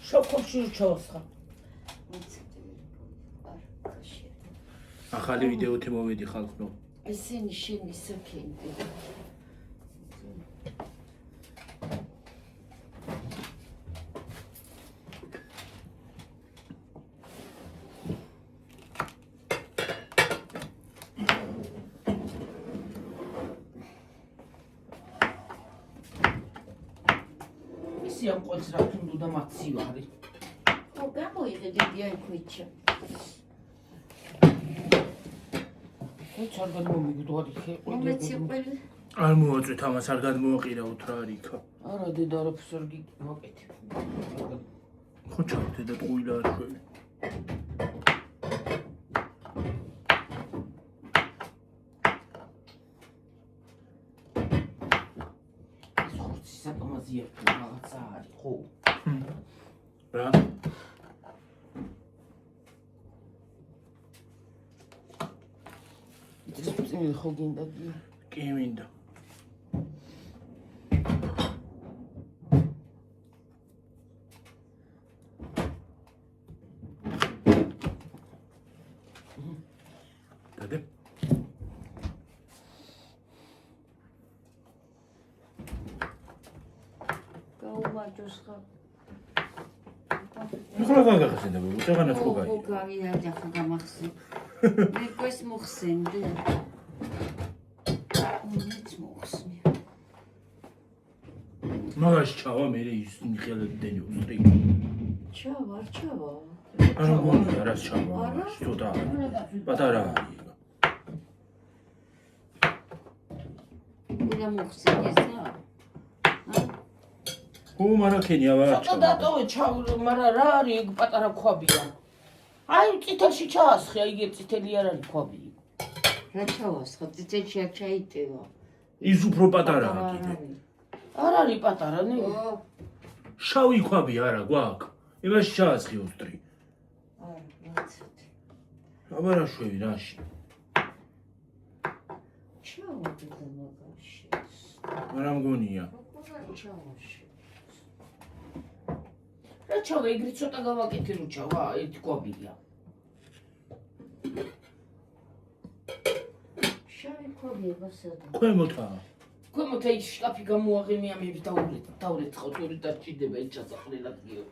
შოქში ჩავასხა. ახალი ვიდეოთი მოვედი ხალხო. ესენი შენი საქენდი. ისიამ ყოლს რა თუნდ და მაცივარი. ო გამოიღე დიდი აი ქუჩა. ჩარგად მომიგდვარი ხე მომეცი ყველი. არ მოვაწვით ამას არ გადმოაყირავთ რა არ იქა. არა დედა არაფერს არ გაკეთე. ხო ჩავდე და ყუილა არ შველი. საკამაზია რაღაცა არის ხო? რა? წინ ხო გინდა კი მინდა. დადე გაუმარჯოს ხა. ახლა გაგახსენდა უცაღანად ხო გაი. ო გავიდა ახლა გამახსენ. მე ყოს მოხსენდი. მეც მოხსნი. მაგაში ჩავა მე ის მიხელედენი უსტრი. ჩავა. არ მგონია რა ჩავა. ცოტა პატარა არის. ვინა მოხსენი ესა? ო მარაკენია ვარ. ცოტა დატოვე ჩავრო, მაგრამ რა არის ეგ პატარა ქვაბია. აი წითელში ჩაასხე, აი ეგ წითელი არ არის ქვაბი. რა ჩავასხა, წითელში არ ჩაიტევა. ის უფრო პატარაა კიდე. არ არის პატარა, ნე. ო, შავი ქვაბი არა გვაქვს. იმაში ჩაასხი უსტრი. არა, მოცეთ. აბა რა შვევი რაში. ჩავადე მაგაში. არა მგონია. როგორ ჩავაში? რა ჩავა, ეგრე ცოტა გავაკეთე რო ჩავა, ერთი ქვაბია. შავი ქვაბია სადა. ქვემოთაა. ქვემოთ აი შკაფი გამოაღენია მე დავურეთ ხო თორე დაჭიდება ეს ჩასაყრელად გიო.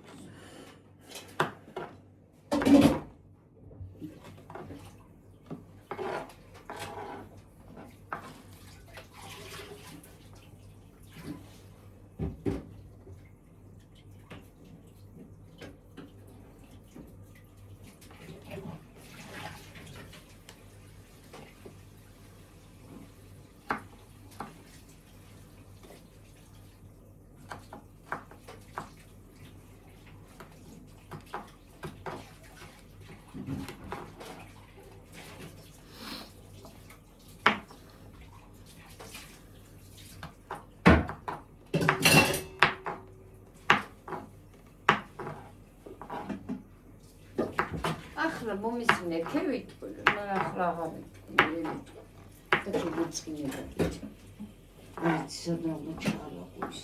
ახლა მომისმინე ქევით, მაგრამ ახლა აღარ და ჩუგუწინება კიდე. აი სადა მოჩალა ყვის.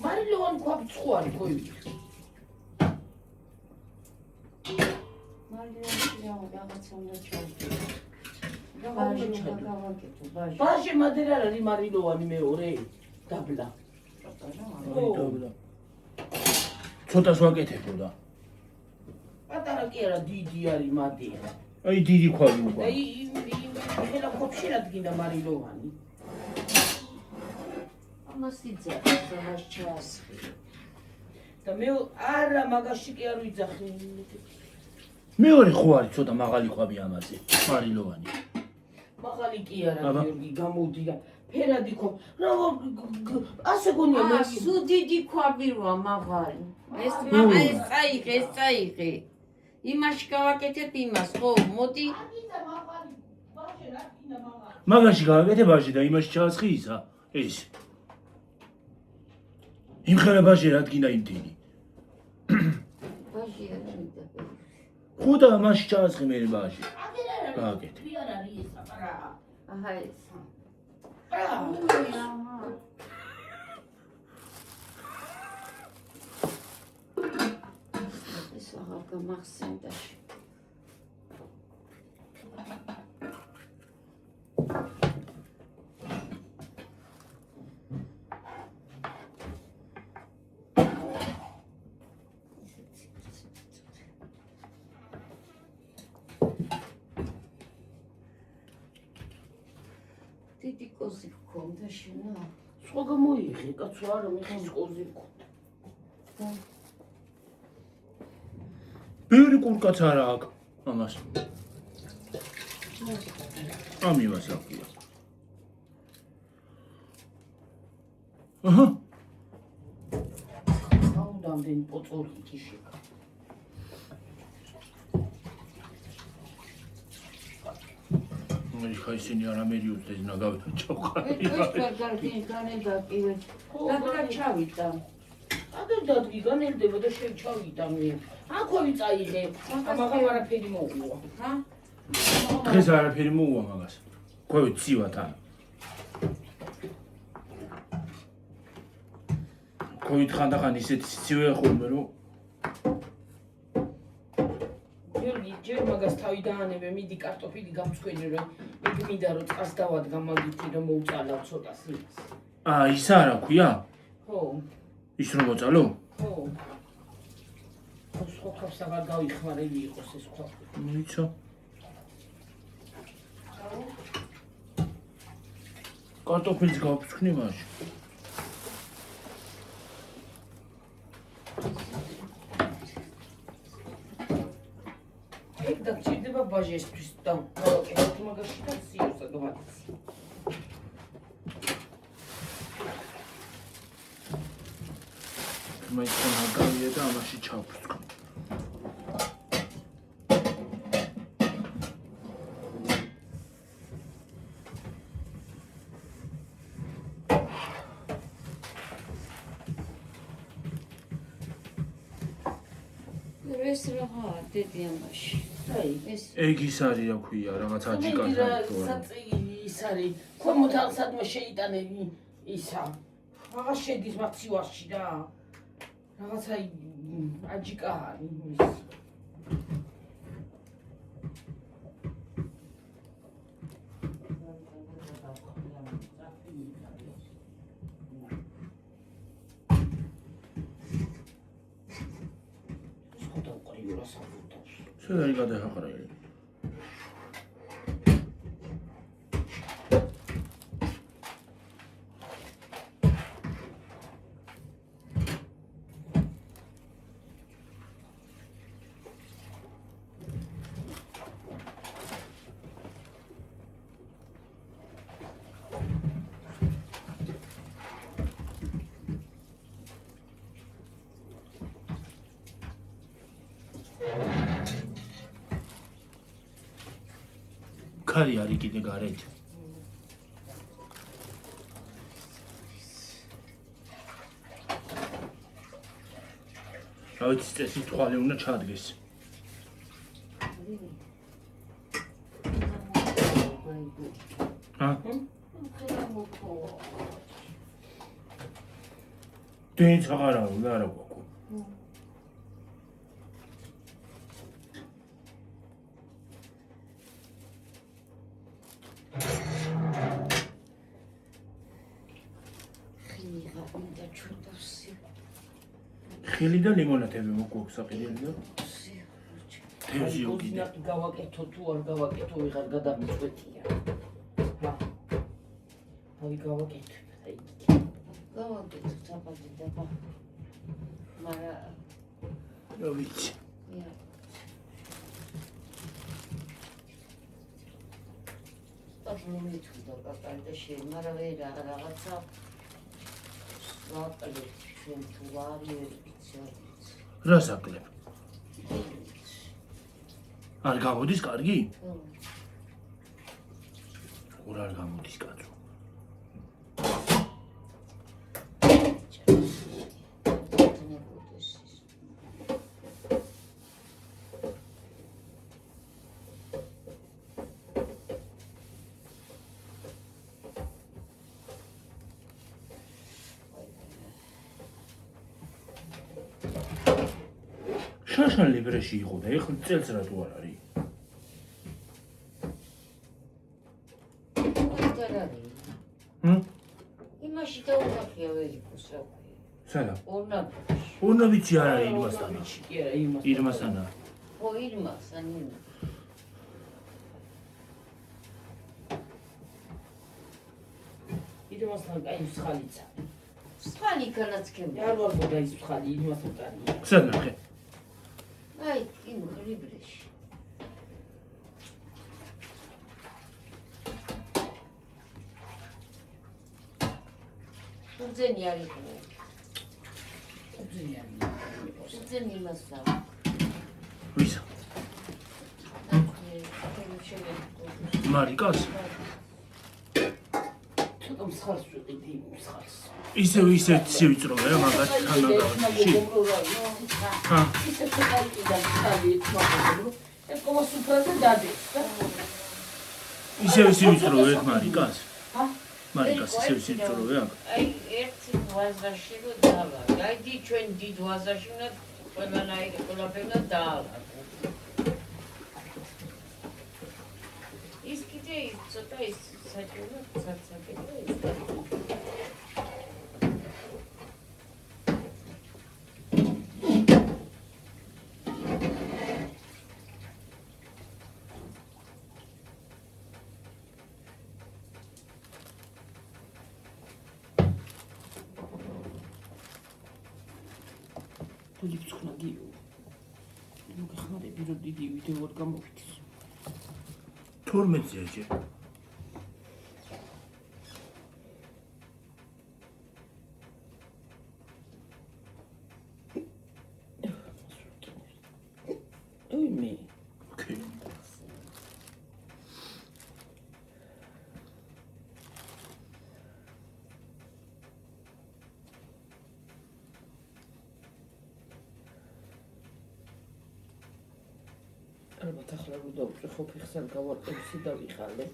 მარილოვან ქვაბი ცხო არის ხო ივი. მარილოვანი რაღაცა უნდა ჩავდე. ბაჟი მადერა არის მარილოვანი მეორე დაბლა. ცოტას ვაკეთებო და. პატარა კი არა დიდი არის მადერა. აი დიდი ქვაბი უკვე. აი ხელა ხოფში რადგინდა მარილოვანი. ამას იძახს ჩაასხი. და მე არა მაგაში კი არ ვიძახი. მეორე ხო არის ცოტა მაღალი ქვაბი ამაზე. მარილოვანი. მაღალი კი არა გიორგი გამოდია. ფერადი ხო. რა ასე გონია მე. სუ დიდი ქვაბი როა მაღალი. ეს წაიღე. იმაში გავაკეთებ იმას, ხო, მოდი. მაგაში გავაკეთე ბაჟი და იმაში ჩაასხი ისა. ეს. იმხელა ბაჟი რადგინა იმდენი. ბაჟი არ მინდა. ხუდა მასში ჩაასხი მე ბაჟი. გააკეთე. არ არის ეს აპარა. აჰა ეს. ეს აღარ გამახსენდა. დიდი კოზი გქონდა შენო. სხვა გამოიღე, კაცო არა მიხის კოზი გქონდა. ბევრი კურკაც არა აქვს ამას. ამივას აქვია. აჰა. აუდამდენ პოწორი ტიშიკა. მოი ხაისინი არამერიუს და ნაგავდა ჩავხარი. ეს განედა კიდე. და ჩავიდა. აგერდად გიგანელდება და შევჩავიდა მე. აქვე წაიღე. მაგამ არაფერი მოუვა. ჰა? დღეს არაფერი მოუვა მაგას. ყვევი ცივა თან. ყვევი ხანდახან ისეთი ცივე ხოლმე რომ ჯერ მაგას თავი დაანებე, მიდი კარტოფილი გამწვენი რომ იქ მინდა რომ წყას დავადგა მაგითი რომ მოუწალავ ცოტა სიმას. ის არა ქვია? ხო. ის რომ მოწალო? ხო. ხო ხავს აღარ გავიხმარები იყოს ეს ხო. მოიცო. კარტოფილს გავფრთხნი მაშინ. ეგ დაგჭირდება ბაჟესთვის და გავაკეთოთ მაგაში და სიუსა გამაცი. მაინც მაგავია და ამაში ჩავფრთხო. ეს რა დიდი ამაში. აი ეს ეგ ის არის რა ქვია, რაღაც აჯიკა ის არის. ქვემოთ ალსადმა შეიტანე ისა. რაღაც შედის მაცივარში და რაღაცა აჯიკა არის ის. შედარი გადააყრაილი. ქარი არის კიდე გარეთ. რა ვიცი წესი თვალი უნდა ჩადგეს. ჰა? დენიც აღარა უნდა არა გვაქვს. ხილი და ლიმონათები მოგვაქვს საყიდელი და თევზი უკიდე. გავაკეთო თუ არ გავაკეთო ვიღარ გადამიწვეთია. ჰა. აი გავაკეთე. აი. გავაკეთე საფაძი და მარა რა ვიცი. აბლომი თუ და შენ მარა ვერა რაღაცა ვაკლებ ჩვენ თუ ვარი რა საკლებ? არ გამოდის კარგი? ორ არ გამოდის კაცო. შაშან ლიბრეში იყო და ეხლა წელს რა თუ არ არის? იმაში დაუხახია ვერიკოს რა ქვია. სადა? ორნაბიჩი. ორნაბიჩი არ არის ირმასთან. კი არა, იმას. ირმასთანა. ხო, ირმასთან. ირმასთან კაი მსხალიცა. მსხალი განაც ქემ. არ ვარ გოდა ის მსხალი, ირმასთან ტანია. სად ნახე? აი, იმ ლიბრეში. უძენი არის. უძენი არის. უძენი მასა. ვისა? მარიკას? ცოტა მსხალს ვიყიდი იმ მსხალს. ისევ ცივიწროვე რა მაგათ თანაგავში. ჰა. ისე ცოტა და მსხალი თვალობრო. ეს კომა სუფრაზე დადეს და ისევ ცივიწროვე მარიკას? ჰა? მარიკას ისევ ცივიწროვე აქ? აი, ერთი ვაზაში რო დაალა. აი, ჩვენ დიდ ვაზაში უნდა ყველანაირი ყველაფერნა დაალა. ის კიდე ცოტა ის საჭირო საცაკეთო ის. თულიცხნა გიო. მოგეხმარები რომ დიდი ვიდეო არ გამოვიდეს. 12 ჯერ. ой მე. ოკეი. ალბათ ახლა რო დავუწე ხო ფეხსან გავარტევსი და ვიყალე.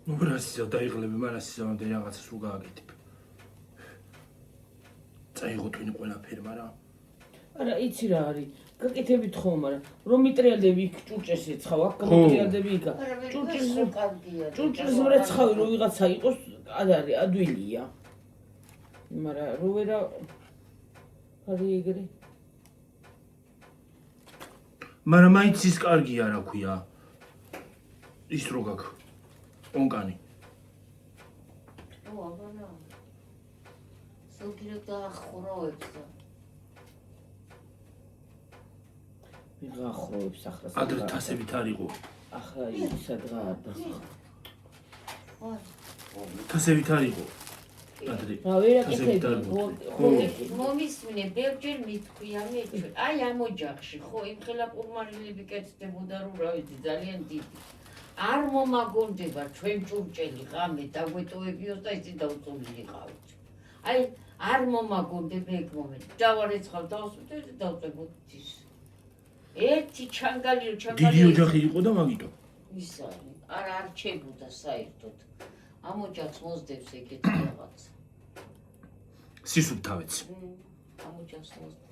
ნუ რასიზა დაიღლები, მაგრამ რასიზა მომდე რაღაცას რო გააკეთებ. წაიღო თქვენი ყველაფერი, მაგრამ არა, იცი რა არის. გაკეთებით ხო, მაგრამ რომ მიტრიალდები იქ ჭურჭეს ეცხავ, აქ გამოტრიალდები იქა. ჭურჭეს მრეცხავი რომ ვიღაცა იყოს, ადარი, ადვილია. მაგრამ რო ვერა არის ეგრე. მაგრამ მაინც ის კარგია რა ქვია. ის რო გაქვს. ონკანი. ო, აბანა. სულ დაახროებს და ვიღახროებს ახლა. ადრე თასებით არ იყო. ახლა ისა დღა არ დასახა. თასებით არ იყო. ადრე. რა ვერაკეთებ? მომისმინე, ბევრჯერ მithქვია მე ჩვენ. აი ამ ოჯახში ხო იმ ხელა პურმარილები კეთდებოდა რომ რა ვიცი ძალიან დიდი. არ მომაგონდება ჩვენ ჭურჭელი ღამე დაგვეტოვებიოს და იცი დაუწოლილიყავით. აი არ მომაგონდება ეგ მომენტი. დავარეცხავ დავსვიტე და დავწებოთ ის. ერთი ჩანგალი დიდი ოჯახი იყო და მაგიტო. ის არის. არ არჩებოდა საერთოდ. ამ ოჯახს მოსდევს ეგეთი რაღაცა. სისუფთავეც. ამ ოჯახს მოსდევს.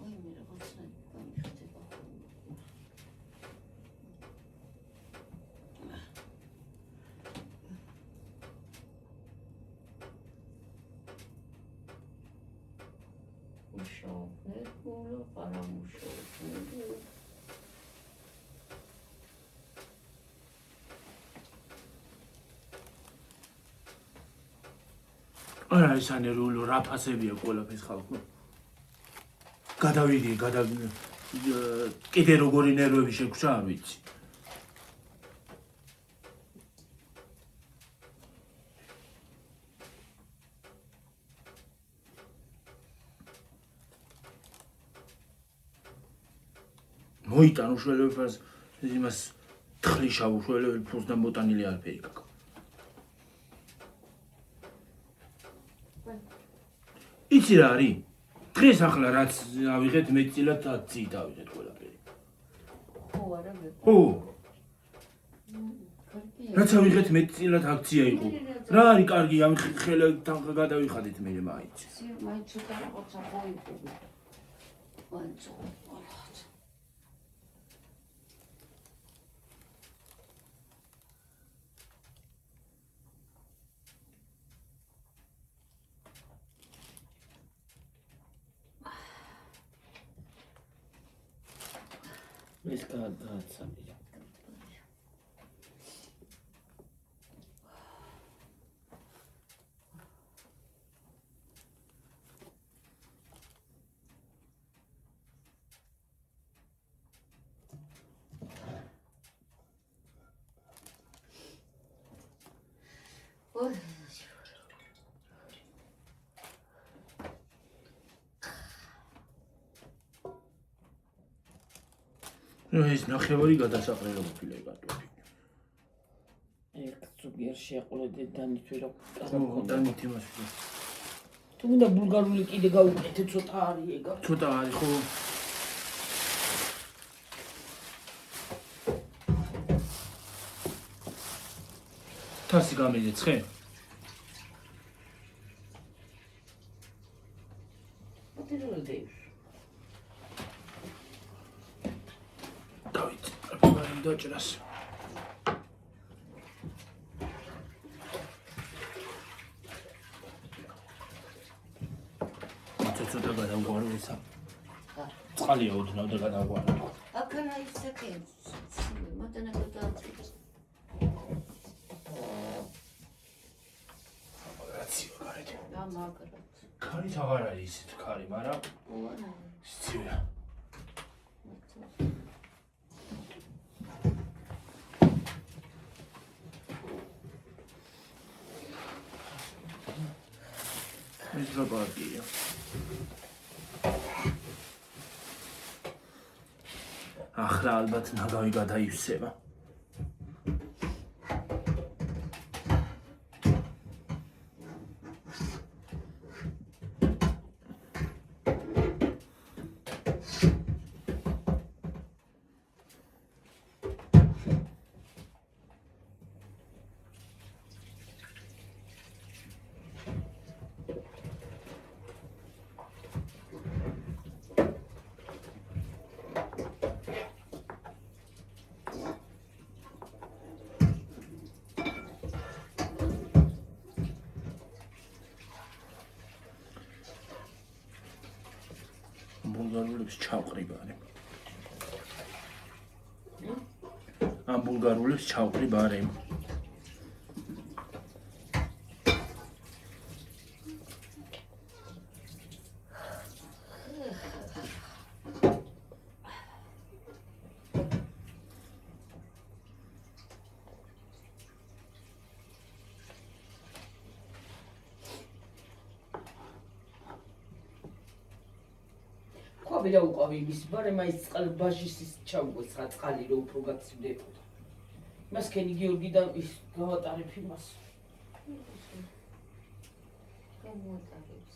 ой, მე რაღაცა გამიხდება. უშოვე, გულო პარამუშოვე. არა ეს ანერული რაფასებია ყველაფერს ხალხო. გადავიდი, კიდე როგორი ნერვები შეგვჭა არ ვიცი. მოიტან უშველებებს იმას თხრიშავ უშველებებს ფულს და მოტანილი არაფერი გაქვს. იცი რა არის? დღეს ახლა რაც ავიღეთ მეტწილად აცით ავიღეთ ყველაფერი. ხო, არა მე. ხო. კარგი რაც ავიღეთ მეტწილად აქცია იყო. რა არის კარგი ამ ხელთან გადავიხადეთ მე მაინც. მაინც ცოტა რაღაცა მოიყურე. მაინც რაღაც. ეს გადაცამია. ეს ნახევარი გადასაყრელო ყოფილა კარტოფი. ერთ ზოგიერთ შეყოლედე დანითვერა. დანით იმას. თუ უნდა ბულგარული კიდე გავუკეთე ცოტა არის ეგა. ცოტა არის ხო? თასი გამიდეცხე? მოდერნიზებს. დავით, აბა დაჭრას. ცოტა გადავგვარო ისა. წყალია ოდნავ და გადავგვარო. აქანა ისაკე. მათანა გადააწყვეტს. რაცია გარეთ. და მაგრა. ქარით აღარ არის ისეთ ქარი, მაგრამ ოღონდ სცივია. ეს რა პარტია? ახლა ალბათ ნაგავი გადაივსება. ბულგარულებს ჩავყრიბ არის. ამ ბულგარულებს ჩავყრიბ არის. ყვავი რა უყვავი იმის, მაგრამ აი წყალი ბაჟისის ჩავგვეს რა წყალი რო უფრო გაცივდებოდა. მას ქენი გიორგიდან ის გავატარებ იმას. გამოატარებს.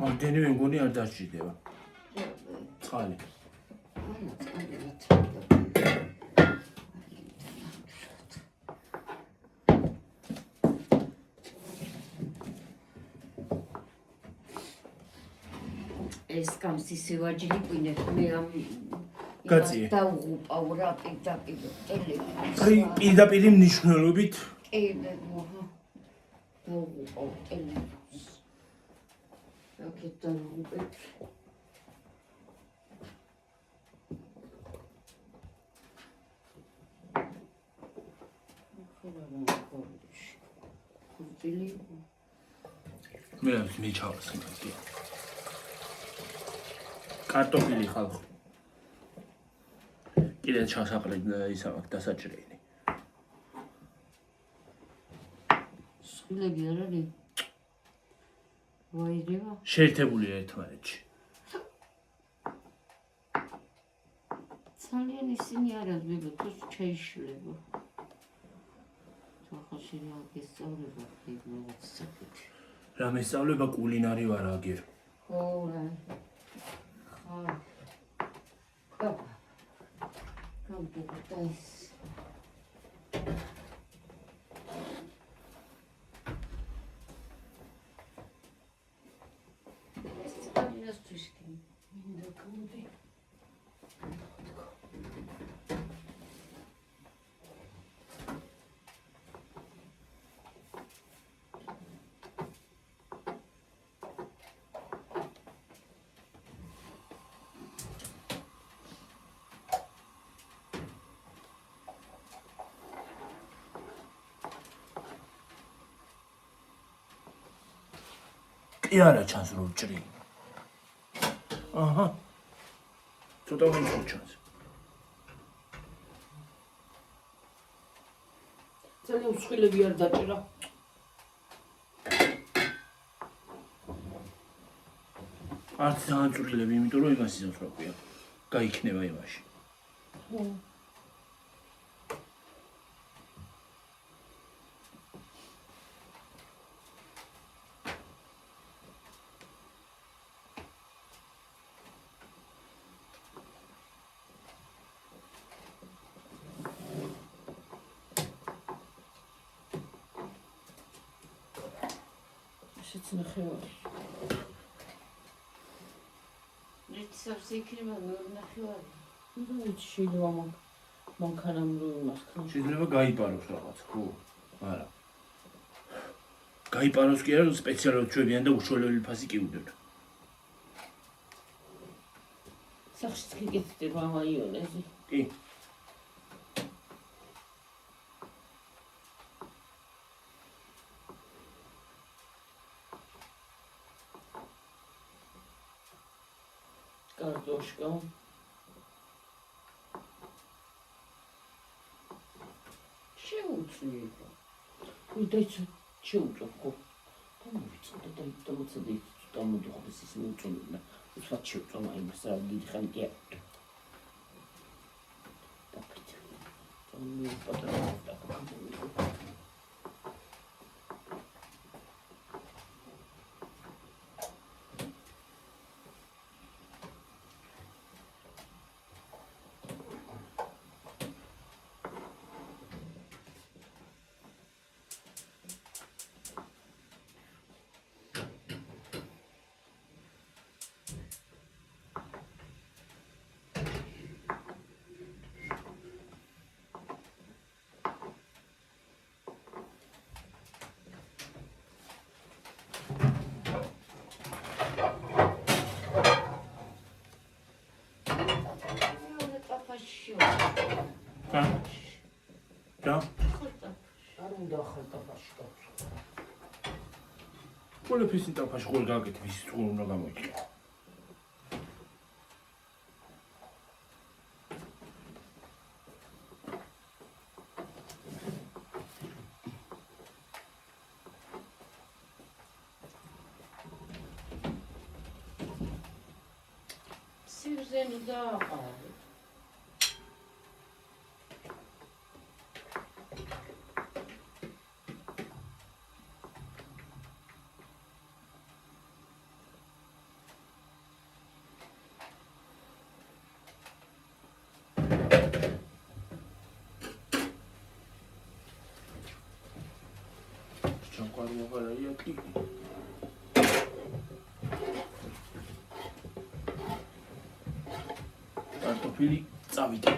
ამდენი მეგონი არ დარჩიდება. წყალი. ეს გამსისი ვაჯილი ყვინე მე ამ გაწიე. დაუღუპავ რა პირდაპირ ტელეფონს. აი პირდაპირ მნიშვნელობით კი მე მოჰა დაუღუპავ ტელეფონს. აქეთ დაუღუპეთ. მე ამის მიჩავს იმასი. კარტოფილი ხალხო. კი კიდე ჩასაყრე ის აქვს დასაჭრელი. სხილები არ არის? ვაირება? შეერთებულია ერთმანეთში. ძალიან ისინი არის ბებო, თუ შეიშლება. ახლა შეიძლება გესწავლება რაღაც საკუთი. რა მესწავლება კულინარი ვარ აგერ. ხო რა. ხა. ოპა. გამბუყდა ის. ეს წარიასთვის კი მინდა გმოდი. კი არა ჩანს რომ ჭრი. აჰა. ცოტა ვინც ჩანს. ძალიან მსხვილები არ დაჭერა. არც ძალიან წვრილები, იმიტომ რომ იმას იზავს რა ქვია. გაიქნება იმაში. ხო. ესეც ნახევარი. ნეცავს იქნება ნახევარი. ნუ ვიცი შეიძლება მანქანამ რო იმას ქნა. შეიძლება გაიპაროს რაღაც, ხო? არა. გაიპაროს კი არა, სპეციალურად ჩვევიან და უშუალო ფასი კი უდევთ. სახშიც გიკეთდება მაიონეზი. კი. კარტოშკა. შეუძლია. ვიდეც შეუწო ხო. დამოვიწოდე და დამოცადე დამოდიხდეს ის მოუწონა. უსვათ შეუწონა იმას რა დიდი ხანია. დაფიჭე. დამოიპატარა. რა? არ უნდა ახალ ტაფაში გავხსო. ყველაფერს ტაფაში ყოველ გაკეთებ ის თუ უნდა გამოიჭრა. სივრზენი დააყარე. კი. კარტოფილი წავიდე.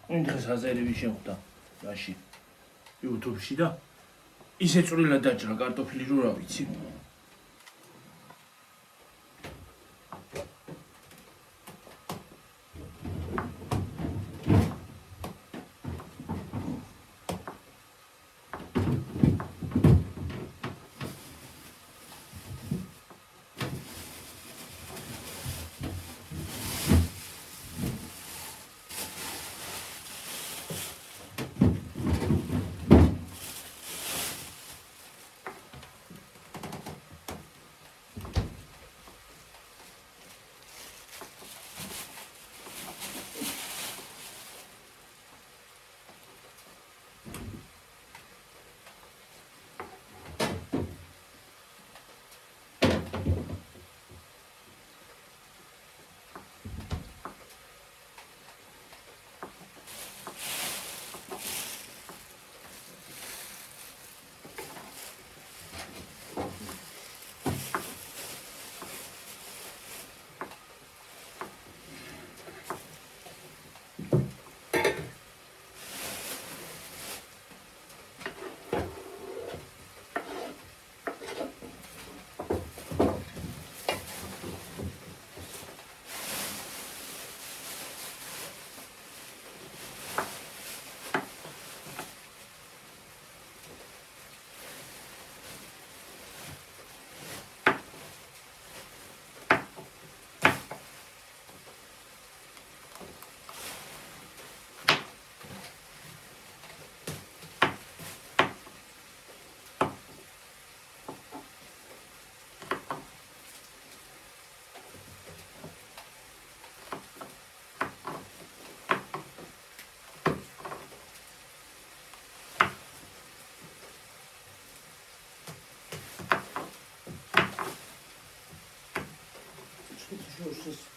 დღეს აზერები შეხვდა რაში YouTube-ში და ისე წვრილად დაჭრა კარტოფილი რო რა ვიცი.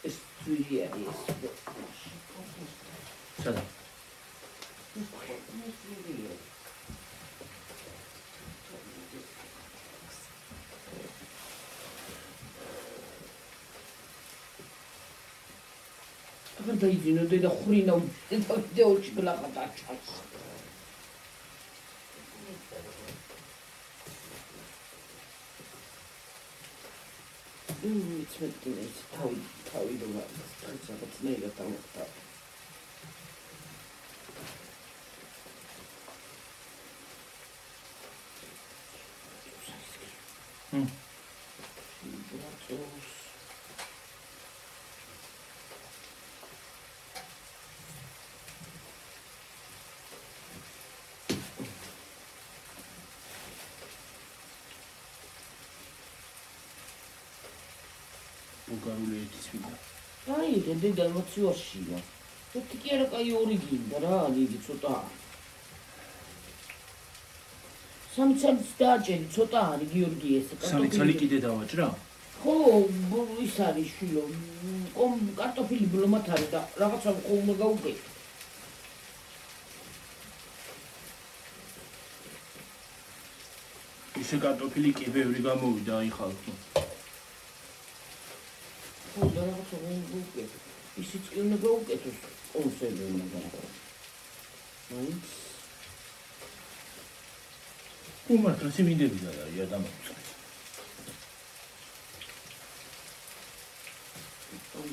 ეს ძვირი არის სადა აბა დაიძინო და ხრინა ვიდეოში გლახა დაჭას მეც თავი რომ არის რაღაც ნელა დამოხდა ბულგარული ერთის ვიდა. აი, დედა ემოციაშია. თქი კი არა, კაი ორი გინდა რა, იგი ცოტა. სამცალიც დააჭერი, ცოტა არის გიორგი ეს კარტოფილი. სამცალი კიდე დავაჭრა? ხო, ის არის შვილო. კარტოფილი ბლომად არის და რაღაცა უნდა გაუგეთო. ისე კარტოფილი კი ბევრი გამოვიდა აი ხალხი. ხო, და რაღაცა უნდა გაუგეთო. ისიც კი უნდა გაუკეთოს კონსერვი უნდა. მაინც უმართლესი მინდებიდა და ადამიანს.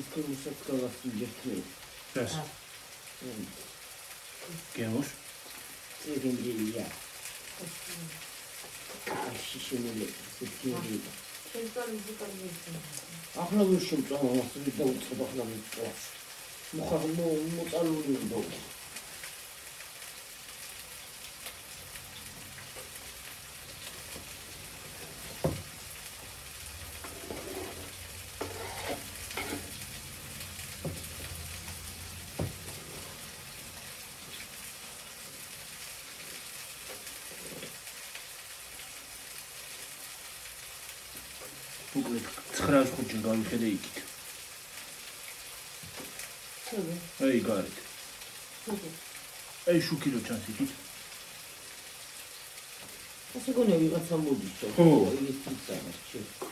ის კომისად გავასწრებთ. ეს. გემოს? ეგენია. შიშენელი სიტყვი. ახლა ვერ შემწავა მასწავლე და უცხო ახლა მიწვა. მოხარმო მოწალული უნდა. უკლედ 905-ში გავიხედე იქით. აი გარეთ. აი შუქი რო ჩანს იქით. ასე გონია ვიღაცა მოდის. ხო. ის ციცაა შეიძლება.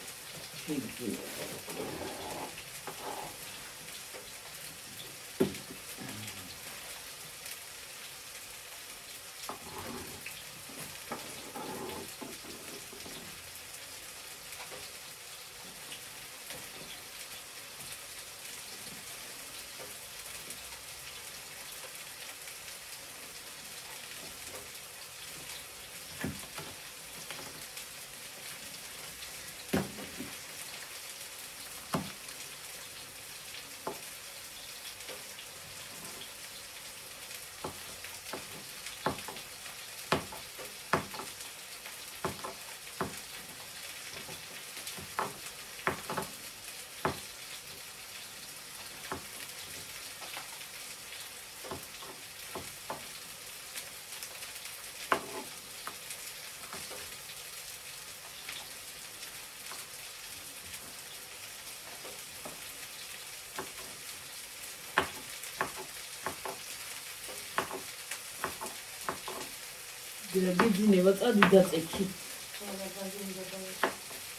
გიძინება წადი დაწექი.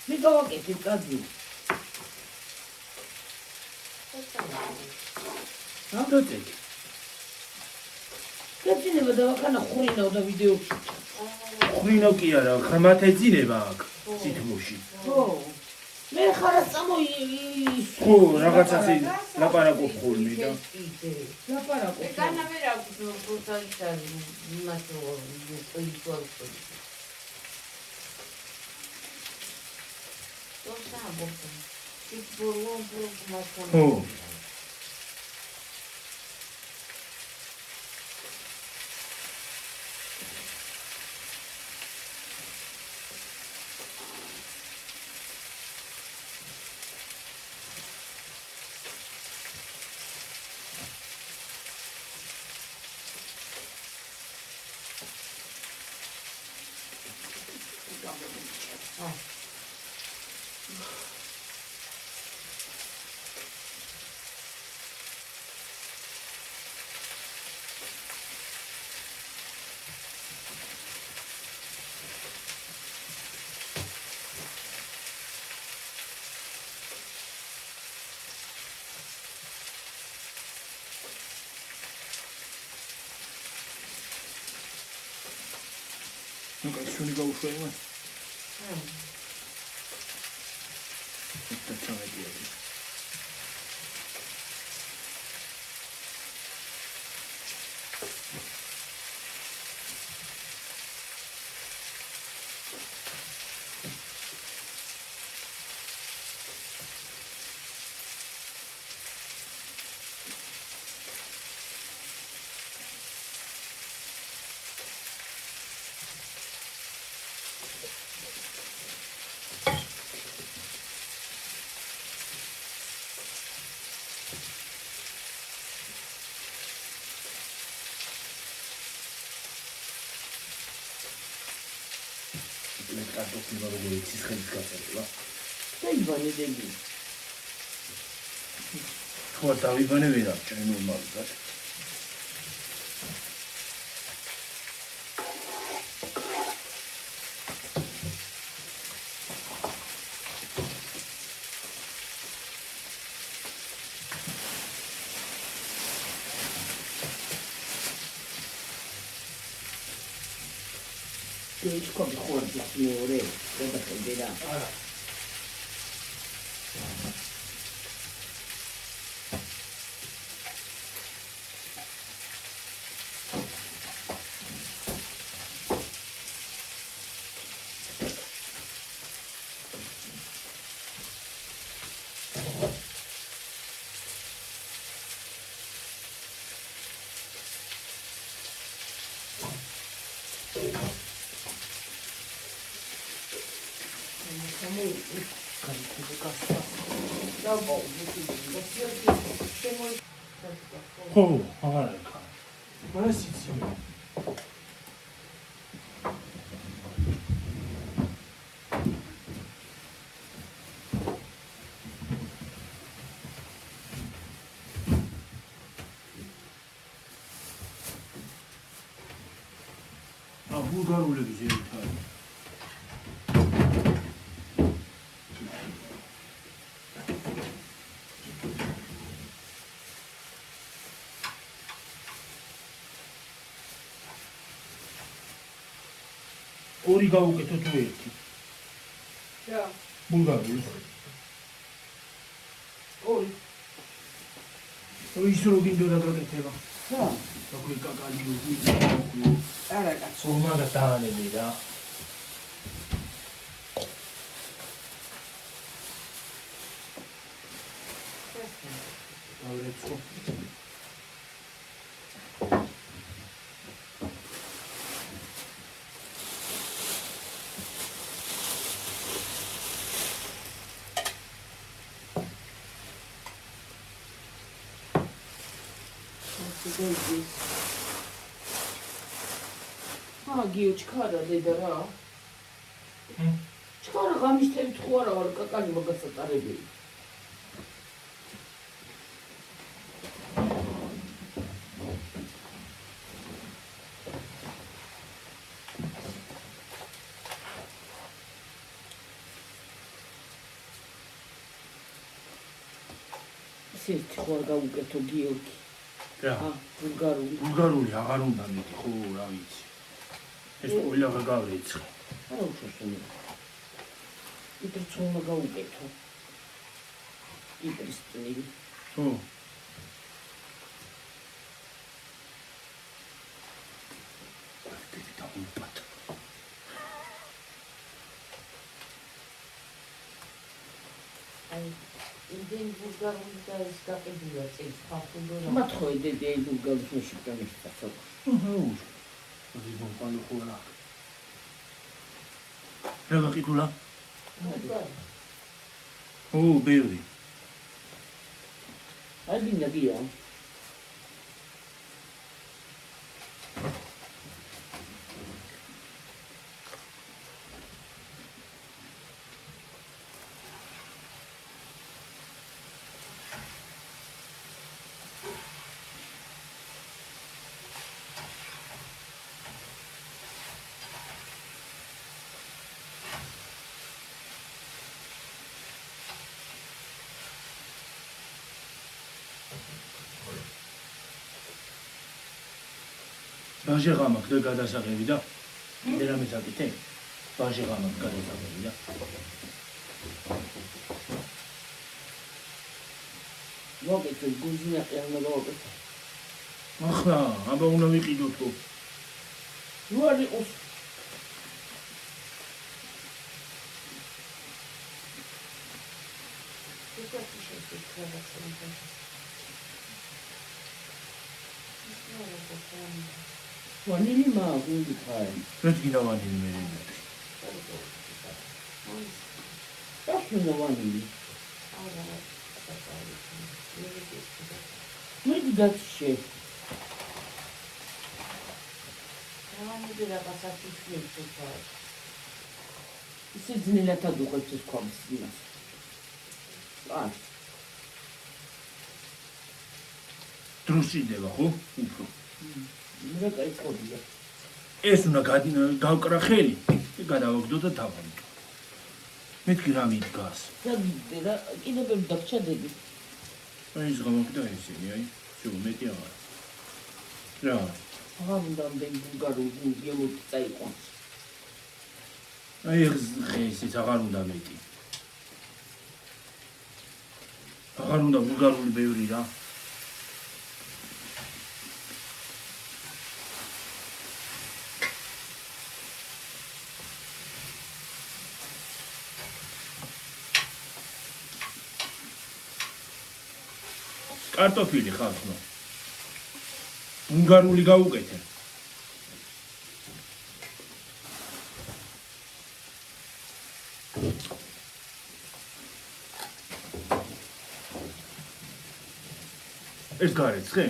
მე გავაკეთე წადი. რა დაწექი? გიძინება დავახანა ხრინავ და ვიდეოში. ხრინო კი არა, ხმათ ეძინება აქ სითმოში. ხო. მე ხარა წამო ხო, რაღაცაზე ლაპარაკობ ხოლმე და ლაპარაკობ. განამერა ქუთაისთან იმასო პოლიციო. Cosa boca? Che bolon ma con. ხო. Nu kaj šuni gaušo ima? Tā čāvēt კარტოფილმა როგორ იცის ხელის გაწევა. დაიბანებდი. ხო, დავიბანე ვერ აღჭრე ნორმალურად. Deci, cum horți, signore, trebuie să vedea. ხო, აღარ ეხა. მას იცი. ბულგარულების ერთად. ორი გავუკეთო თუ ერთი? რა? ბულგარული. ორი. ის რო გინდოდა გაკეთება. რა? როგორი კაკალი უგუ. არა კაცო. სულმა გადაანები რა. ავრეცო. გიო ჩქარა დედა რა. ჩქარა გამიშთევით ხო არა ვარ კაკალი მაგასატარებელი. ერთი ხوار გაუკეთო გიორგი. რა? ბულგარული. ბულგარული აღარ უნდა მეტი, ხო, რა ვიცი. ეს ყველა გავრიცხე. არა უშოშონი. იტრცოლა გაუკეთო. იტრისტნილი. ხო. დედა დაუპატ. აი იმდენ ბულგარული და ეს გაყიდულა წელს ხალხური რა. მათ ხო დედი აი ბულგარული შეშიკამის წასო. აჰა. აი მომყალო ხოლა. რა გაყიდულა? ო, ბევრი. აი ბინდია. ბაჟე ღამაკ და გადასაღები და მე რამე საკითხი? ბაჟე ღამაკ გადასაღები და მოგეთ გუზინა ყიანა მოგეთ. ახლა აბა უნდა ვიყიდოთ ხო? ნუ არ იყოს. ვანილი მაგული ხარ. რა გინდა ვანილი მე? ახლა ვანილი. მე გიძახე. ამაზე რაღაცა შეიძლება. ისე ძნელად ადუღებს ეს ქვამს იმას. აი. დრუსიდება ხო? უფრო. რა კაიწყობია. ეს უნდა გავკრა ხელი და გადავაგდო და დავამკ. მეთქი რა მიდგას? რა კიდევ ბევრი დაგჭადები. აი ეს ღამაკ და ისინი, აი, შო მეტი აღარ. რა? აღარ უნდა ამდენ ბულგარული გემოთი წაიყვანს. აი ეს აღარ უნდა მეტი. აღარ უნდა ბულგარული ბევრი რა. კარტოფილი ხარ ხო? ბულგარული გაუკეთე. ეს გარეცხე?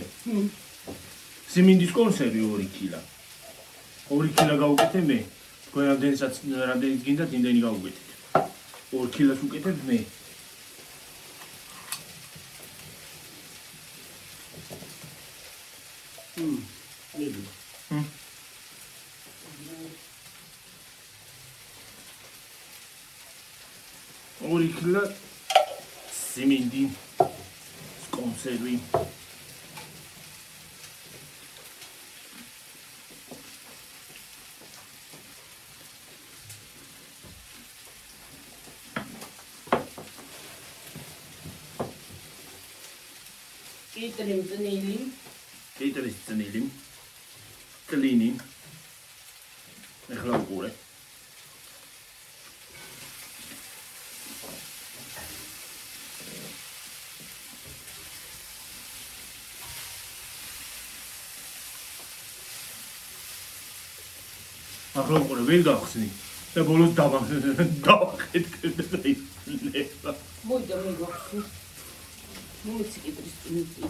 სიმინდის კონსერვი 2 კილა. 2 კილა გაუკეთე მე. თქვენ რამდენიც გინდათ, იმდენი გაუკეთეთ. 2 კილას უკეთებ მე. ორი კილა სიმინდი კონსერვი. კიტრის წნილი. კლინი. ეხლა უყურე. ახლა უყურე, ვერ გავხსნი. და ბოლოს დავახეთქე და დაიწლება. მოიდა მე გავხსნი. მომიცი კიტრის წნილი.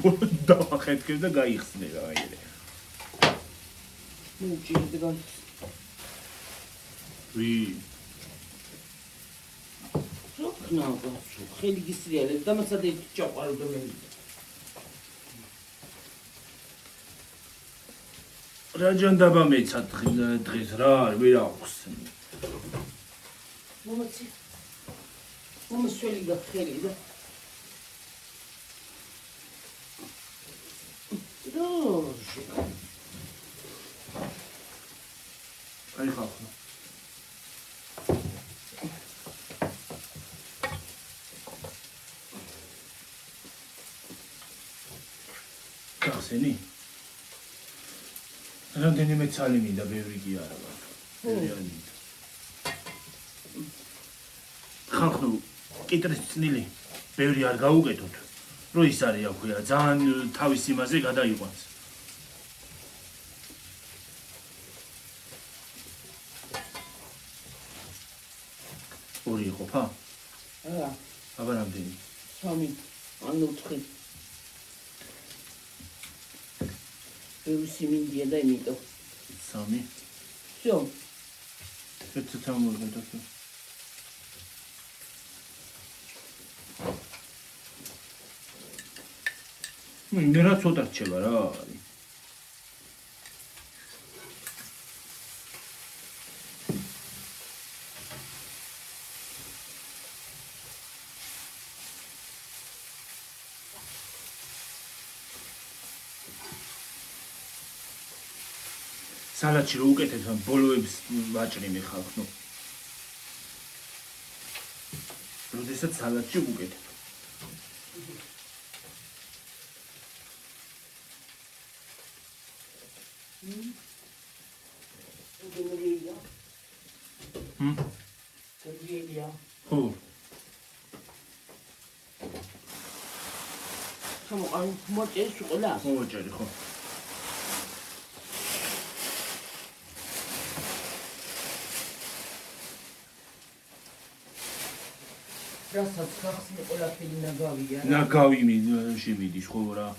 ბოლოს დავახეთქე და გაიხსნე რა აირე. მოუჭირდება. ვი ზოგნა გასო, ხელი გისრიალებს და მასად ერთი ჩაყარო და მე. რა ჯანდაბა მეცად დღეს რა არ ვერ ახსნი. მომიცი. მომსველი გახელი და როჟი აი ხალხო გახსენი რამდენიმე ცალი მინდა ბევრი კი არა ბევრი არ მინდა ხალხო კიტრის წნილი ბევრი არ გაუკეთოთ რო ის არის აქვეა ძალიან თავის იმაზე გადაიყვანს ორი იყოფა? აა აბა რამდენი? 3 ანუ 4 სიმინდია და იმიტომ 3 всё ერთი თამორდა და მე რა ცოტა რჩება რა არის სალატში რო უკეთებ ამ ბოლოებს ვაჭრი მე ხალხო როდესაც სალატში უკეთებ გენერია გენერია ხო სამყარო მოწეს ყველა მოვაჭარი ხო რასაც გახსნი ყველაფერი ნაგავია ნაგავი შემიდის ხო რა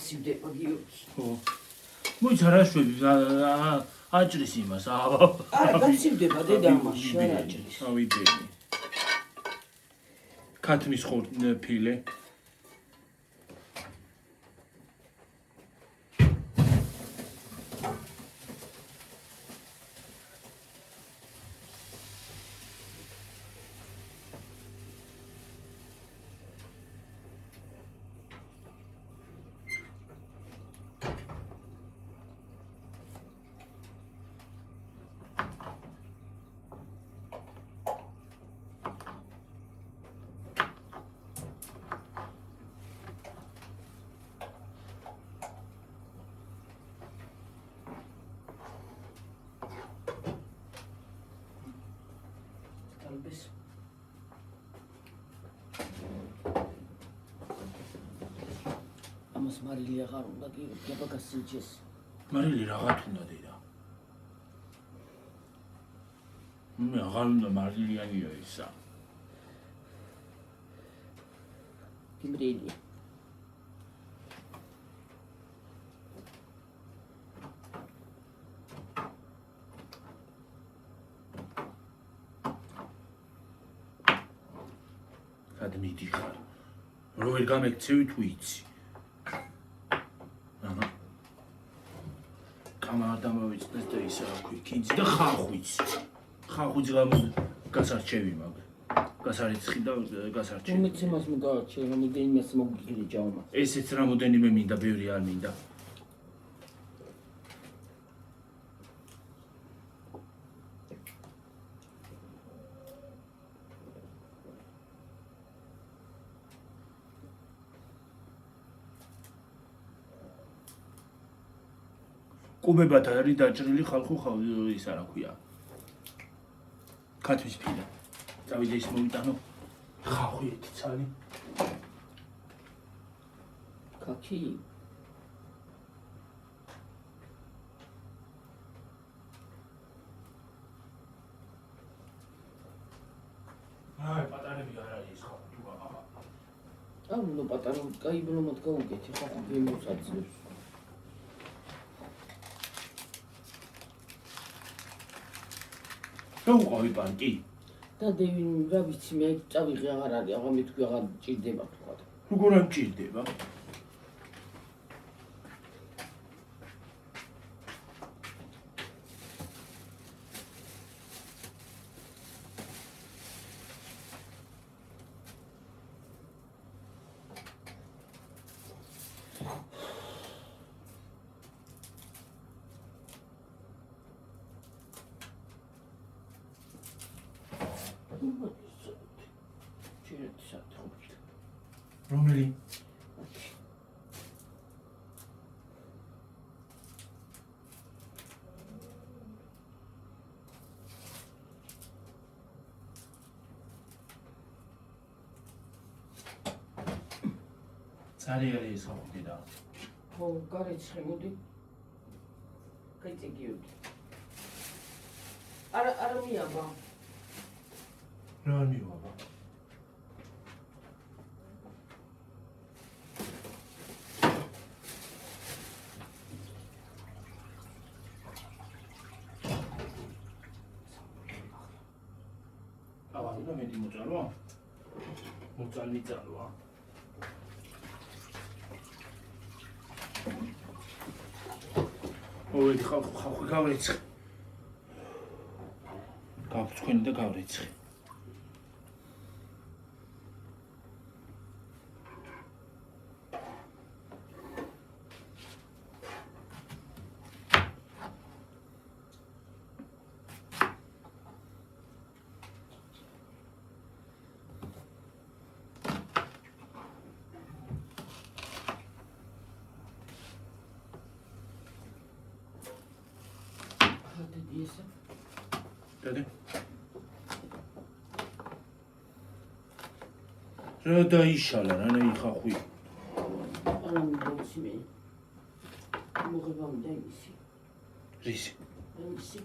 გაცივდება გიორგი ხო მოიცა რა შვები აჭრის იმას არა გაცივდება დედა ამაში არ აჭრის ავიდენი ქათმის ხორფილე ალბეს ამას მარილი აღარ უნდა გიორგი აბა გასინჯეს მარილი რაღაც უნდა დედა მე აღარ უნდა მარილიანია ისა გიმრელი გადმიდი ხარ რო ვერ გამექცევი თუ იცი აჰა კამარა დამოვიწყდეს და ისა აქვი კინძი და ხახვიც გასარჩევი მაგ გასარიცხი და გასარჩევი უმეც იმას მოგარჩე რამოდენიმეს მოგიგილი ჯავმა ესეც რამოდენიმე მინდა ბევრი არ მინდა კუბებად არის დაჭრილი ხალხო ის არა ქვია ქათმის ფილა წავიდე ის მოვიტანო ხახვი ერთი ცალი ქაქი აი პატარები არ არის ხალხო თუ ანუ პატარა კაი ბლომად გაუკეთე ხო გემოს აძლევს. დაუყავი პანკი. და დევინ რა ვიცი მე წავიღე აღარ არის აღარ მეთქვი აღარ ჭირდება თქვა. როგორ არ ჭირდება? რომელი? ძალიან არის ხოდი და. ხო, გარეცხე მოდი. კაიწეგიოდი. არა მიაბა. რა მიაბა? და მეტი მოწალვა? მოწალნი წალვა. ორი ხალხი გავრეცხე. გავწვენი და გავრეცხე. დადე. რა დაიშალა, რა იხახვი. არა მიდოცი მე. მოგებამ დაიმისი. რისი? დაიმისი.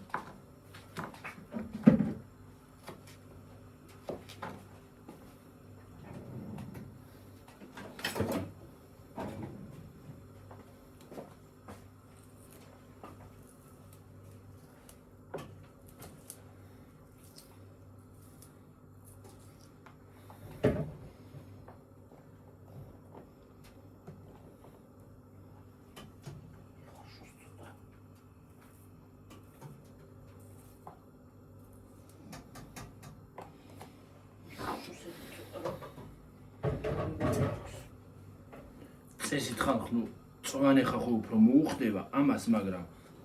წესით ხალხი წვანე ხახვი უფრო მოუხდება ამას, მაგრამ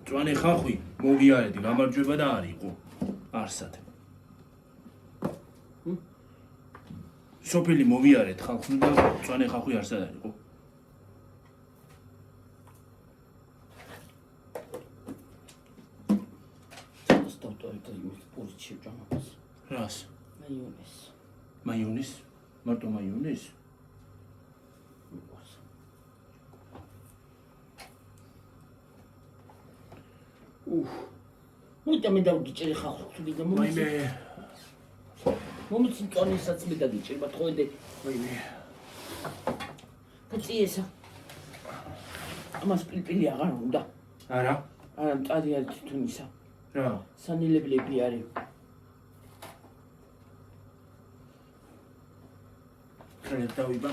წვანე ხახვი მოგიარეთი გამარჯვება და არ იყო არსად. სოფელი მოვიარეთ ხალხი და წვანე ხახვი არსად არ იყო. სტავტოიტა იმის პოზიციში ჯამას. რას? მაიონეზ. მაიონეზ? მარტო მაიონეზ? მოიცა მე დავგიჭერი ხალხი და მაიმე მომიცი წონისაც მე დაგიჭერი ბატონდე მაიმე კაციესა ამას პილპილი აღარ უნდა არა მწარი არის თვითონისა რა სანელებლები არის ხელი დავიბა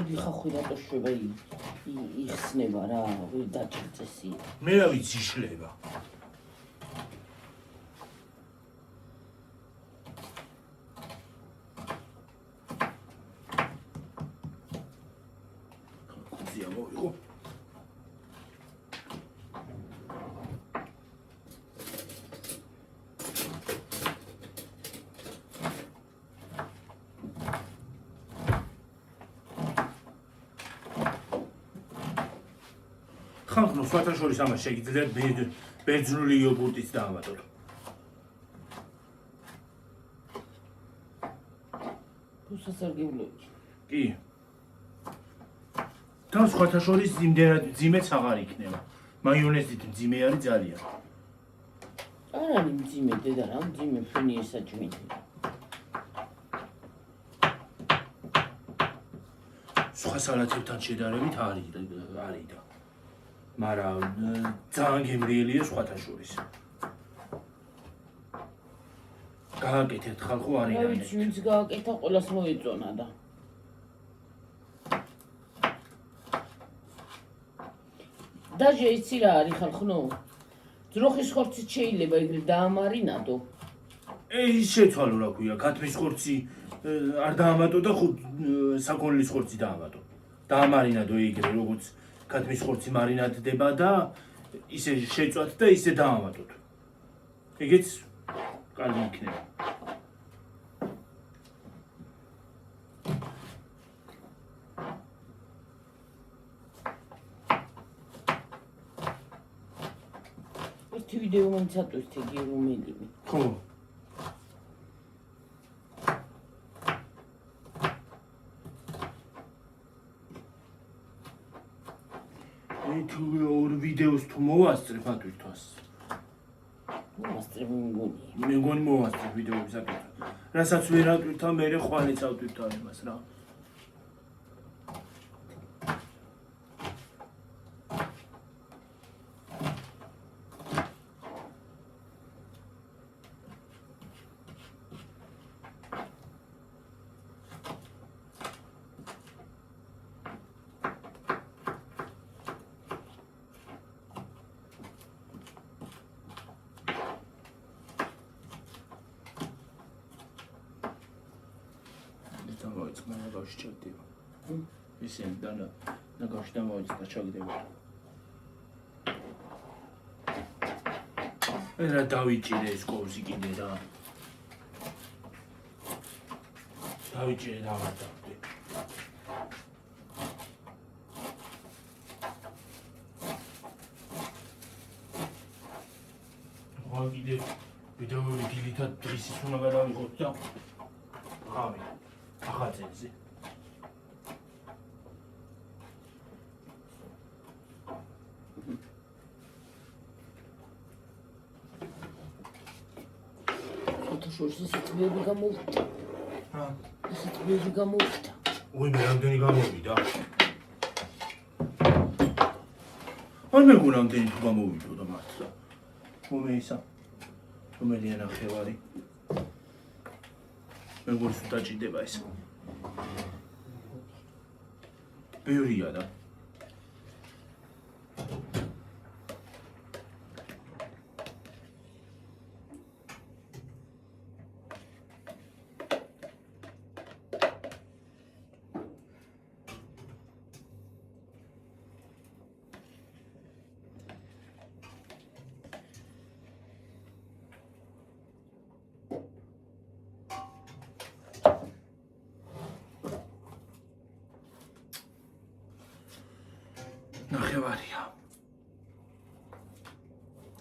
ხოდი ხახვი რატო შვება იხსნება რა ვერ დაჭრწესი მე რა ვიცი შლება ხუცია მოვიღო ხალხო სხვათა შორის ამას შეგიძლიათ ბერძნული იოგურტიც დაამატოთ. მოსასარგებლოა. კი. თან სხვათა შორის იმდენად მძიმეც აღარ იქნება. მაიონეზით მძიმე არის ძალიან. არ არის მძიმე, დედა, რა მძიმე ფენი ესაჭმით. სხვა სალათებთან შედარებით არის და. მაგრამ ძალიან გემრიელია სხვათა შორის. გააკეთეთ ხალხო არის. რა ვიცი, ვინც გააკეთა, ყველას მოეწონა და. დაჟე იცი რა არის ხალხო? ძროხის ხორცით შეიძლება ეგრე დაამარინადო. ის შეცვალო რა ქვია, ქათმის ხორცი არ დაამატო და საქონლის ხორცი დაამატო. დაამარინადო ეგრე, როგორც ქათმის ხორცი მარინადდება და ისე შეწვათ და ისე დაამატოთ. ეგეც კარგი იქნება. ერთი ვიდეო მომცატოს თეგი რომელიმე. ხო. თუ ორ ვიდეოს თუ მოვასწრებ ატვირთვას. მოვასწრებ მგონი. მე მგონი მოვასწრებ ვიდეოებს ატვირთვა. რასაც ვერ ატვირთვა, მე ხვალეც ავტვირთვა იმას რა. ნაგავში ჩაგდება. ისინი და ნაგავში დამოვიწყდა ჩაგდება. რა დავიჭირე ეს კოვზი კიდე რა. დავიჭირე და ავადავდი. ხო კიდე ვიდეოები დილითად დღისის უნდა გადავიღოთ და რავი. ახალწელზე. შორს სიტყვები გამოვიდა. რა? სიტყვები გამოვიდა. უი მე რამდენი გამოვიდა? არ მეგონა რამდენი თუ გამოვიდოდა მართლა. მომეისა. რომელია ნახევარი? მეგონის თუ დაჭიდება ეს. ბევრია და.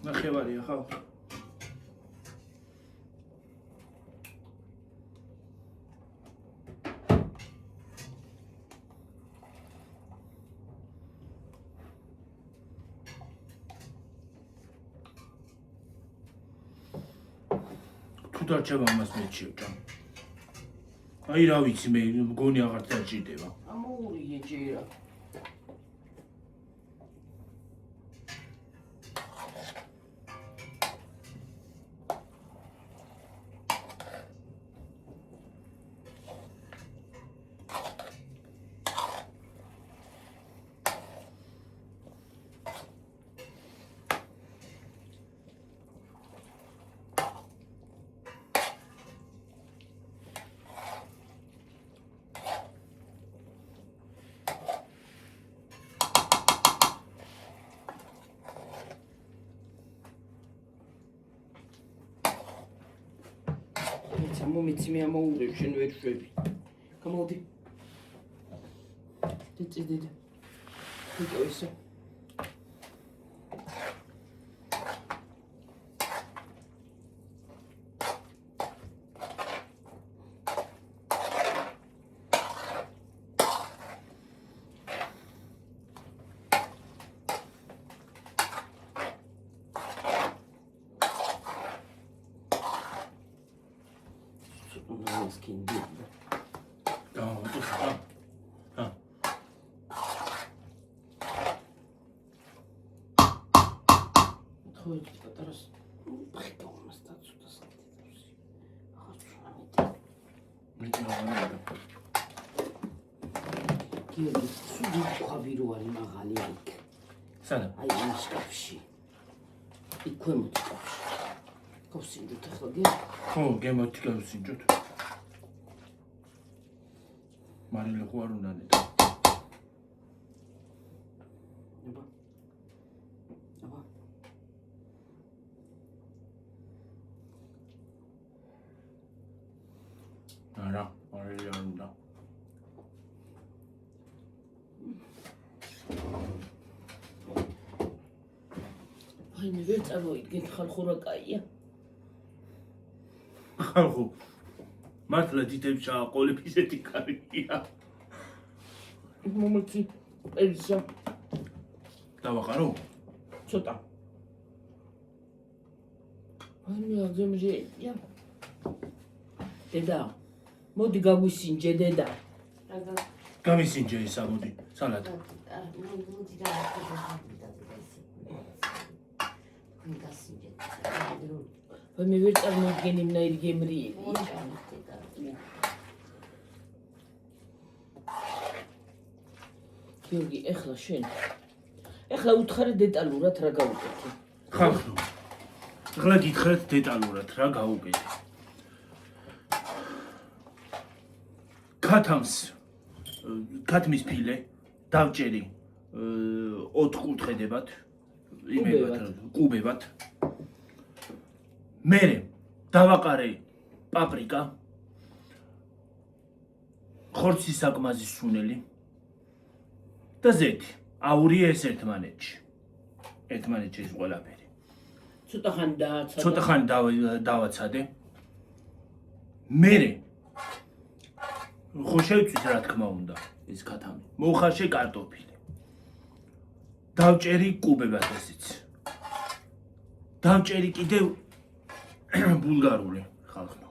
ნახევარია ხო? თუ დარჩება ამას მე შევჭამ. აი რა ვიცი მე მგონი აღარ დაჭირდება. ამოურიე ჯერა. მომიცი მე ამოურევ შენ ვერ შვები. გამოვდი. დედა. დედა ისე. ეს კინდი. დავამატოთ. ხო, პატარას ხიტო მას დაწუდა საკითხი. გიორგი, სულ ხაბი რო არის მაღალი იქ. სადა? აი ამ შკაფში. იქ ქვემოთ შკაფში. გავსინჯოთ ახლა გე? ხო, გემოთი გავსინჯოთ. მარილე ხო არ უნდა ნეტა. აბა. აბა. არა, მარილე არ უნდა. აი მე ვერ წავიდგენ ხალხო რა კაია. ხალხო მართლა დიდებს ჩააყოლებ ისეთი კარგია. მომეცი პერისა დავაყარო? ცოტა. აი მე აგემზეა. დედა, მოდი გაგვისინჯე დედა. გამისინჯე ისა მოდი, სალადა. მოდი და აი მე ვერ წარმოვიდგენ იმნაირი გემრიელი. გიორგი, ეხლა შენ. ეხლა უთხარი დეტალურად რა გავუკეთე. ხალხო. ახლა გითხრათ დეტალურად რა გავუკეთე. ქათმის ფილე დავჭერი 4 კუთხედებად, კუბებად. მერე დავაყარე პაპრიკა, ხორცის საკმაზის სუნელი და ზეთი. აურია ეს ერთმანეთში. ერთმანეთში ეს ყველაფერი. ცოტა ხანი დააცადა. ცოტა ხანი დავაცადე. მერე ხო შევწვით რა თქმა უნდა ეს ქათამი. მოუხარშე კარტოფილი. დავჭერი კუბებად ესეც. დავჭერი კიდევ ბულგარული ხალხო.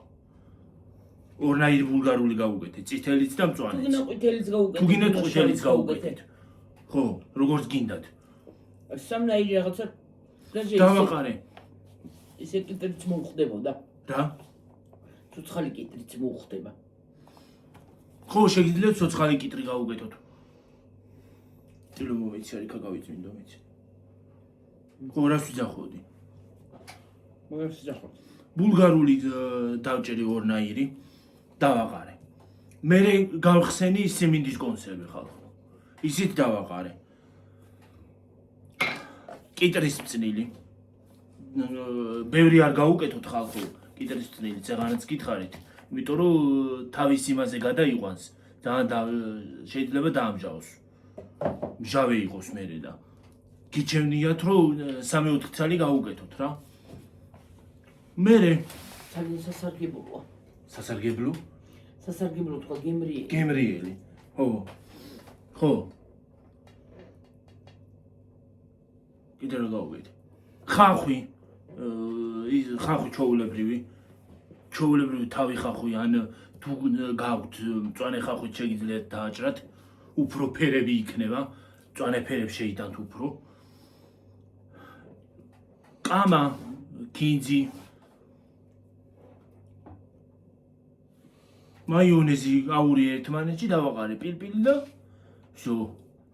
ორნაირი ბულგარული გავუკეთე, წითელიც და მწვანეც. თუ გინდა ყვითელიც გავუკეთე. თუ გინდათ ყვითელიც გავუკეთეთ. ხო, როგორც გინდათ. სამნაირი რაღაცა დავაყარე. ისე კიტრიც მოუხდებოდა. რა? ცოცხალი კიტრიც მოუხდება. ხო, შეგიძლიათ ცოცხალი კიტრი გავუკეთოთ. ტილო მომეცი არიქა გავიწმინდო მეც. ხო, რას ვიძახოდი? მაგას ვიძახო. ბულგარული დავჭერი ორნაირი, დავაყარე. მერე გავხსენი სიმინდის კონსერვი ხალხო. ისიც დავაყარე. კიტრის მწნილი. ბევრი არ გავუკეთოთ ხალხო, კიტრის მწნილი, წეღანაც გითხარით. იმიტომ რომ თავის იმაზე გადაიყვანს, ძალიან შეიძლება დაამჟავოს. მჟავე იყოს მერე და გიჩვენიათ რომ 3-4 წელი გავუკეთოთ რა. მერე ძალიან სასარგებლოა. სასარგებლო? სასარგებლო თქვა გემრიელი. გემრიელი. ხო. ხო. კიდე რა გავუკეთე? ხახვი. ხახვი ჩოულებრივი თავი ხახვი ან თუ გაქვთ მწვანე ხახვი შეგიძლიათ დააჭრათ, უფრო ფერები იქნება, მწვანე ფერებს შეიტანთ უფრო. კამა, კინძი, მაიონეზი აური ერთმანეთში დავაყარე პილპილი და всё,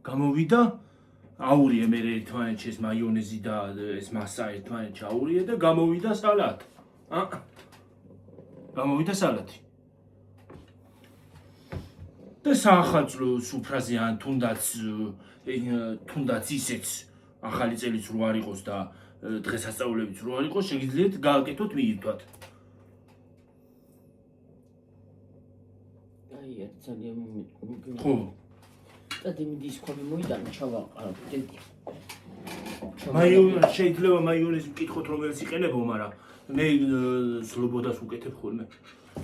გამოვიდა აურია მე ერთმანეთში ეს მაიონეზი და ეს მასა ერთმანეთში აურია და გამოვიდა სალატი. გამოვიდა სალატი. და საახალწლო სუფრაზე ან თუნდაც ისეც ახალი წელიც რო არ იყოს და დღესასწაულებიც რო არ იყოს, შეგიძლიათ გააკეთოთ მიირთვათ. აი, ძალიან მომიტყუდი. ხო. და დინდის ხომი მოიტანა ჩავაყარა დედი. შეიძლება მაიონეზი ვკითხოთ რომელს იყენებო, მაგრამ მე სლობოდას უკეთებ ხოლმე.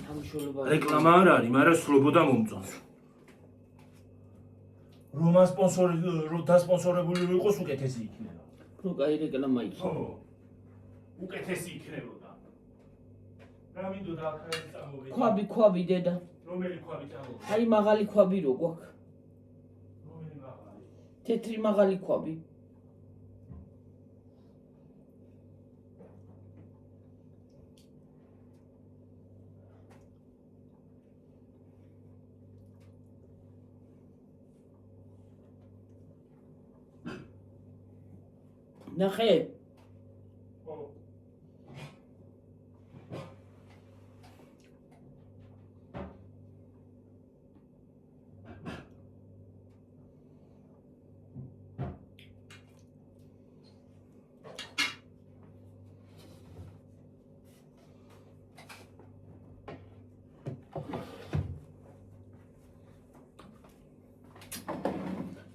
თამაშობა. რეკლამა არ არის, მაგრამ სლობოდა მომწონს. რომ დასპონსორებული იყოს უკეთესი იქნება. რო კაი რეკლამა იქნება. ხო. უკეთესი იქნებოდა. რა მინდოდა აქ წამოვიდე? ქვაბი დედა. რომელი ქვაბი წამოვიდე? აი მაღალი ქვაბი რო გვაქვს. რომელი მაღალი? თეთრი მაღალი ქვაბი. ნახე. ხო.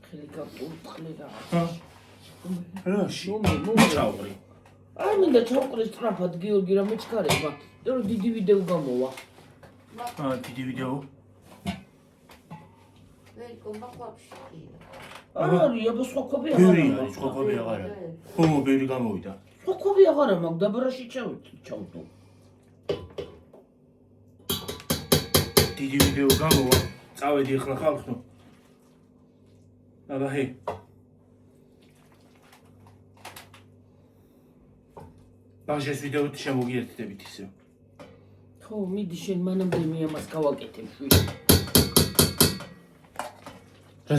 ხელი გაკურთხლე რა. რაში? მომე. ჩავყრი. არ მინდა ჩავყრე სწრაფად გიორგი რა მეჩქარება. რომ დიდი ვიდეო გამოვა. დიდი ვიდეო. ვერკო მახვაფში კი. არ არის, აბა სხვა ქვაბი ბერი აღარა. არის, სხვა ქვაბი აღარ არის. ხო, ბერი გამოვიდა. სხვა ქვაბი აღარა მაქვს, დაბარაში ჩავდო. დიდი ვიდეო გამოვა. წავედი ახლა ხალხო. აბა ჰე. ბაჟეს ვიდეოთი შემოგიერთდებით ისე. ხო, მიდი შენ მანამდე მე ამას გავაკეთებ შვილი.